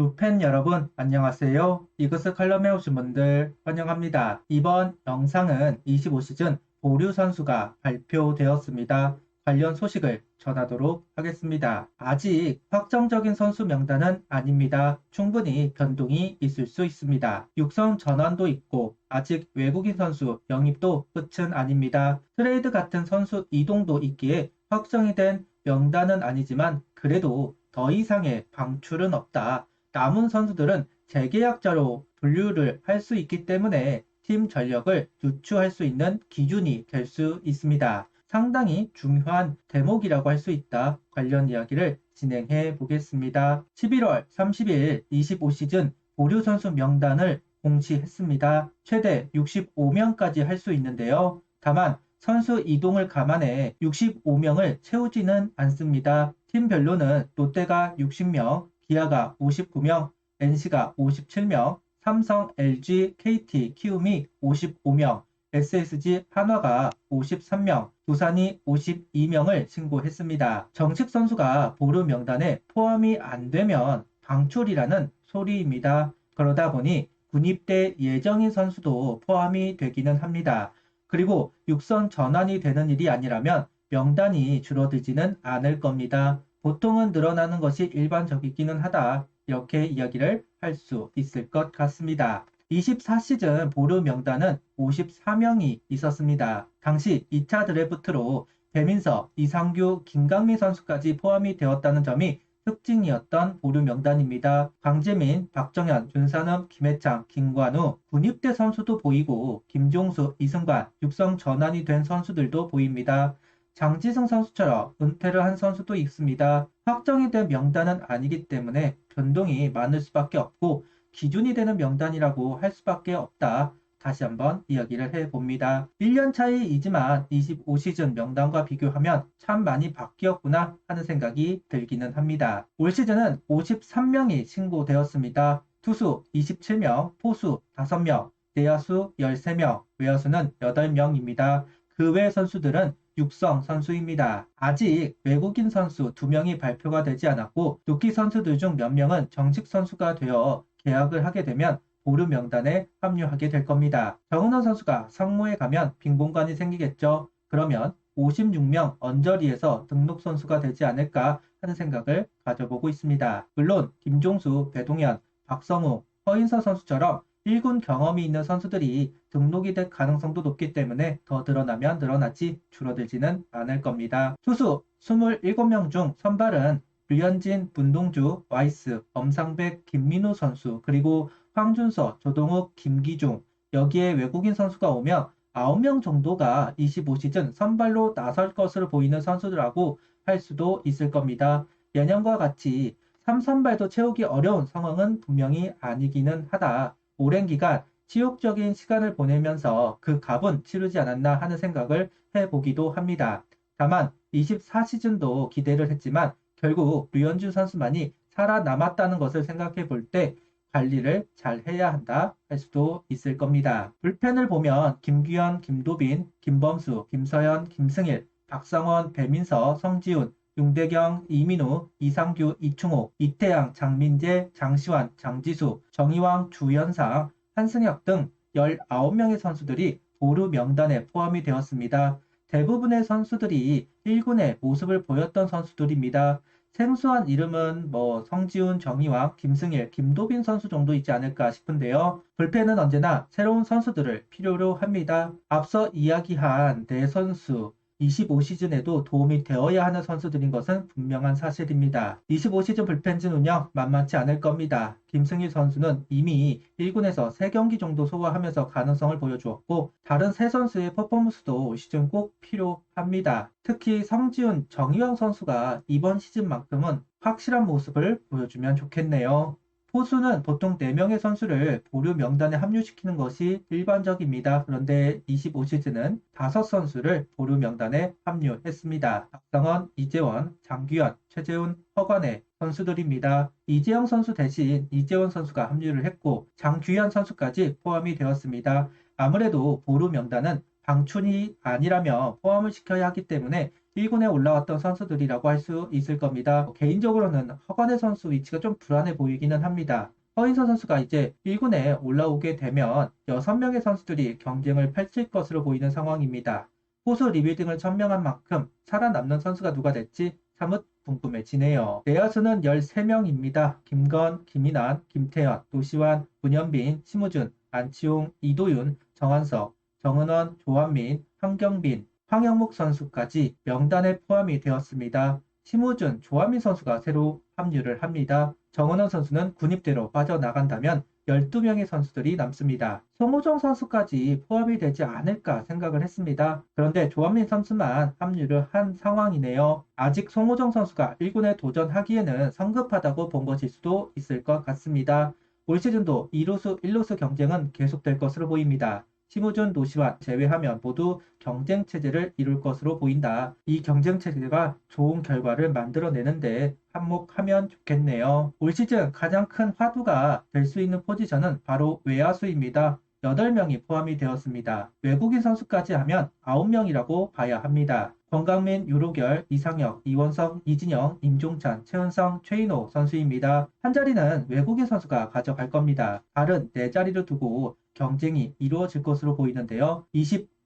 루펜 여러분 안녕하세요. 이것을 칼럼에 오신 분들 환영합니다. 이번 영상은 25시즌 보류 선수가 발표되었습니다. 관련 소식을 전하도록 하겠습니다. 아직 확정적인 선수 명단은 아닙니다. 충분히 변동이 있을 수 있습니다. 육성 전환도 있고 아직 외국인 선수 영입도 끝은 아닙니다. 트레이드 같은 선수 이동도 있기에 확정이 된 명단은 아니지만 그래도 더 이상의 방출은 없다. 남은 선수들은 재계약자로 분류를 할 수 있기 때문에 팀 전력을 유추할 수 있는 기준이 될 수 있습니다. 상당히 중요한 대목이라고 할 수 있다. 관련 이야기를 진행해 보겠습니다. 11월 30일 25시즌 보류 선수 명단을 공지했습니다. 최대 65명까지 할 수 있는데요. 다만 선수 이동을 감안해 65명을 채우지는 않습니다. 팀별로는 롯데가 60명, 기아가 59명, NC가 57명, 삼성, LG, KT, 키움이 55명, SSG, 한화가 53명, 두산이 52명을 신고했습니다. 정식 선수가 보루 명단에 포함이 안 되면 방출이라는 소리입니다. 그러다 보니 군입대 예정인 선수도 포함이 되기는 합니다. 그리고 육선 전환이 되는 일이 아니라면 명단이 줄어들지는 않을 겁니다. 보통은 늘어나는 것이 일반적이기는 하다. 이렇게 이야기를 할 수 있을 것 같습니다. 24시즌 보류 명단은 54명이 있었습니다. 당시 2차 드래프트로 배민서, 이상규, 김강민 선수까지 포함이 되었다는 점이 특징이었던 보류 명단입니다. 강재민, 박정현, 윤산음, 김해창, 김관우, 군입대 선수도 보이고 김종수, 이승관, 육성 전환이 된 선수들도 보입니다. 장지승 선수처럼 은퇴를 한 선수도 있습니다. 확정이 된 명단은 아니기 때문에 변동이 많을 수밖에 없고 기준이 되는 명단이라고 할 수밖에 없다. 다시 한번 이야기를 해봅니다. 1년 차이이지만 25시즌 명단과 비교하면 참 많이 바뀌었구나 하는 생각이 들기는 합니다. 올 시즌은 53명이 신고되었습니다. 투수 27명, 포수 5명, 내야수 13명, 외야수는 8명입니다. 그 외 선수들은 육성 선수입니다. 아직 외국인 선수 2명이 발표가 되지 않았고 루키 선수들 중 몇 명은 정식 선수가 되어 계약을 하게 되면 보류 명단에 합류하게 될 겁니다. 정은원 선수가 상무에 가면 빈 공간이 생기겠죠. 그러면 56명 언저리에서 등록 선수가 되지 않을까 하는 생각을 가져보고 있습니다. 물론 김종수, 배동현, 박성우, 허인서 선수처럼 1군 경험이 있는 선수들이 등록이 될 가능성도 높기 때문에 더 늘어나면 늘어나지 줄어들지는 않을 겁니다. 투수 27명 중 선발은 류현진, 문동주, 와이스, 엄상백, 김민우 선수, 그리고 황준서, 조동욱, 김기중, 여기에 외국인 선수가 오면 9명 정도가 25시즌 선발로 나설 것으로 보이는 선수들하고 할 수도 있을 겁니다. 예년과 같이 3선발도 채우기 어려운 상황은 분명히 아니기는 하다. 오랜 기간 치욕적인 시간을 보내면서 그 값은 치르지 않았나 하는 생각을 해보기도 합니다. 다만 24시즌도 기대를 했지만 결국 류현진 선수만이 살아남았다는 것을 생각해 볼 때 관리를 잘 해야 한다 할 수도 있을 겁니다. 불펜을 보면 김규현, 김도빈, 김범수, 김서현, 김승일, 박성원, 배민서, 성지훈, 윤대경, 이민우, 이상규, 이충호, 이태양, 장민재, 장시환, 장지수, 정희왕, 주연상, 한승혁 등 19명의 선수들이 보루 명단에 포함이 되었습니다. 대부분의 선수들이 1군의 모습을 보였던 선수들입니다. 생소한 이름은 성지훈, 정희왕, 김승일, 김도빈 선수 정도 있지 않을까 싶은데요. 불펜은 언제나 새로운 선수들을 필요로 합니다. 앞서 이야기한 네 선수 25시즌에도 도움이 되어야 하는 선수들인 것은 분명한 사실입니다. 25시즌 불펜진 운영 만만치 않을 겁니다. 김승일 선수는 이미 1군에서 3경기 정도 소화하면서 가능성을 보여주었고 다른 세 선수의 퍼포먼스도 시즌 꼭 필요합니다. 특히 성지훈, 정희영 선수가 이번 시즌만큼은 확실한 모습을 보여주면 좋겠네요. 포수는 보통 4명의 선수를 보류 명단에 합류시키는 것이 일반적입니다. 그런데 25시즌은 5선수를 보류 명단에 합류했습니다. 박상원, 이재원, 장규현, 최재훈, 허관의 선수들입니다. 이재영 선수 대신 이재원 선수가 합류를 했고 장규현 선수까지 포함이 되었습니다. 아무래도 보류 명단은 방출이 아니라며 포함을 시켜야 하기 때문에 1군에 올라왔던 선수들이라고 할 수 있을 겁니다. 개인적으로는 허건의 선수 위치가 좀 불안해 보이기는 합니다. 허인서 선수가 이제 1군에 올라오게 되면 6명의 선수들이 경쟁을 펼칠 것으로 보이는 상황입니다. 호수 리빌딩을 천명한 만큼 살아남는 선수가 누가 될지 사뭇 궁금해지네요. 내야수는 13명입니다. 김건, 김인환, 김태현, 노시환, 문현빈, 심우준, 안치홍, 이도윤, 정한석, 정은원, 조한민, 황경빈, 황영묵 선수까지 명단에 포함이 되었습니다. 심우준, 조한민 선수가 새로 합류를 합니다. 정은원 선수는 군입대로 빠져나간다면 12명의 선수들이 남습니다. 송호정 선수까지 포함이 되지 않을까 생각을 했습니다. 그런데 조한민 선수만 합류를 한 상황이네요. 아직 송호정 선수가 1군에 도전하기에는 성급하다고 본 것일 수도 있을 것 같습니다. 올 시즌도 2루수, 1루수 경쟁은 계속될 것으로 보입니다. 심우준, 노시환 제외하면 모두 경쟁 체제를 이룰 것으로 보인다. 이 경쟁 체제가 좋은 결과를 만들어내는데 한몫하면 좋겠네요. 올 시즌 가장 큰 화두가 될 수 있는 포지션은 바로 외야수입니다. 8명이 포함이 되었습니다. 외국인 선수까지 하면 9명이라고 봐야 합니다. 권강민, 유로결, 이상혁, 이원석, 이진영, 임종찬, 최은성, 최인호 선수입니다. 한 자리는 외국인 선수가 가져갈 겁니다. 다른 4자리를 두고 경쟁이 이루어질 것으로 보이는데요.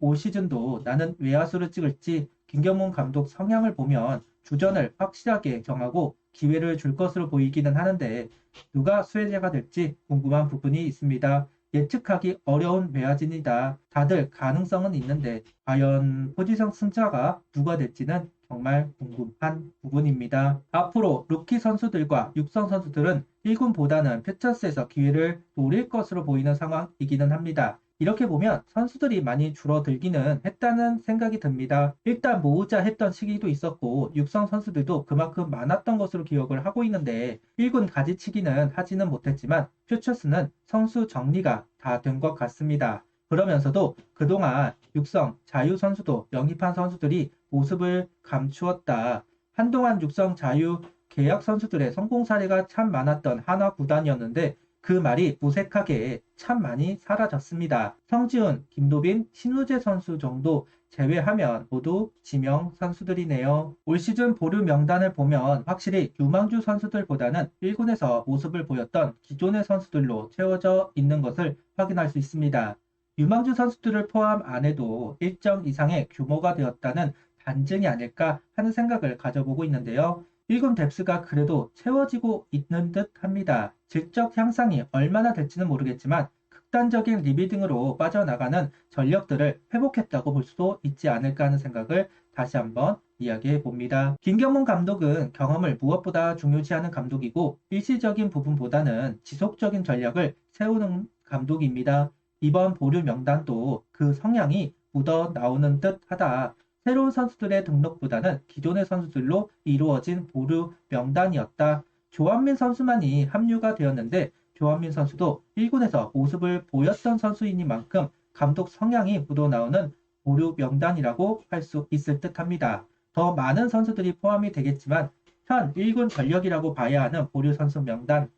25시즌도 나는 외야수를 찍을지 김경문 감독 성향을 보면 주전을 확실하게 정하고 기회를 줄 것으로 보이기는 하는데 누가 수혜자가 될지 궁금한 부분이 있습니다. 예측하기 어려운 외야진이다. 다들 가능성은 있는데 과연 포지션 승자가 누가 될지는 정말 궁금한 부분입니다. 앞으로 루키 선수들과 육성 선수들은 1군보다는 퓨처스에서 기회를 노릴 것으로 보이는 상황이기는 합니다. 이렇게 보면 선수들이 많이 줄어들기는 했다는 생각이 듭니다. 일단 모으자 했던 시기도 있었고 육성 선수들도 그만큼 많았던 것으로 기억을 하고 있는데 1군 가지치기는 하지는 못했지만 퓨처스는 선수 정리가 다 된 것 같습니다. 그러면서도 그동안 육성, 자유 선수도 영입한 선수들이 모습을 감추었다. 한동안 육성, 자유 계약 선수들의 성공 사례가 참 많았던 한화 구단이었는데 그 말이 무색하게 참 많이 사라졌습니다. 성지훈, 김도빈, 신우재 선수 정도 제외하면 모두 지명 선수들이네요. 올 시즌 보류 명단을 보면 확실히 유망주 선수들보다는 1군에서 모습을 보였던 기존의 선수들로 채워져 있는 것을 확인할 수 있습니다. 유망주 선수들을 포함 안 해도 일정 이상의 규모가 되었다는 반증이 아닐까 하는 생각을 가져보고 있는데요. 1군 뎁스가 그래도 채워지고 있는 듯 합니다. 질적 향상이 얼마나 될지는 모르겠지만 극단적인 리빌딩으로 빠져나가는 전력들을 회복했다고 볼 수도 있지 않을까 하는 생각을 다시 한번 이야기해 봅니다. 김경문 감독은 경험을 무엇보다 중요시하는 감독이고 일시적인 부분보다는 지속적인 전략을 세우는 감독입니다. 이번 보류 명단도 그 성향이 묻어 나오는 듯 하다. 새로운 선수들의 등록보다는 기존의 선수들로 이루어진 보류 명단이었다. 조한민 선수만이 합류가 되었는데 조한민 선수도 1군에서 모습을 보였던 선수이니만큼 감독 성향이 묻어나오는 보류 명단이라고 할 수 있을 듯 합니다. 더 많은 선수들이 포함이 되겠지만 현 1군 전력이라고 봐야 하는 보류 선수 명단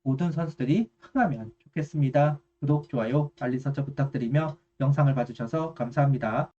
모든 선수들이 흥하면 좋겠습니다. 구독, 좋아요, 알림 설정 부탁드리며 영상을 봐주셔서 감사합니다.